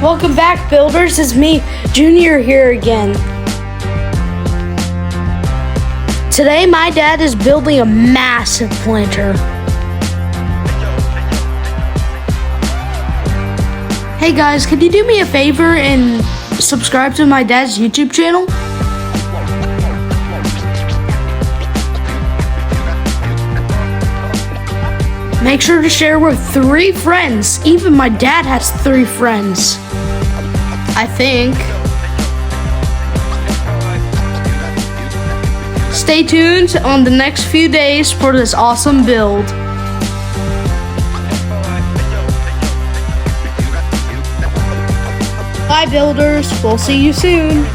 Welcome back, builders. It's me, Junior, here again. Today, my dad is building a massive planter. Hey guys, could you do me a favor and subscribe to my dad's YouTube channel? Make sure to share with 3 friends. Even my dad has 3 friends, I think. Stay tuned on the next few days for this awesome build. Bye, builders. We'll see you soon.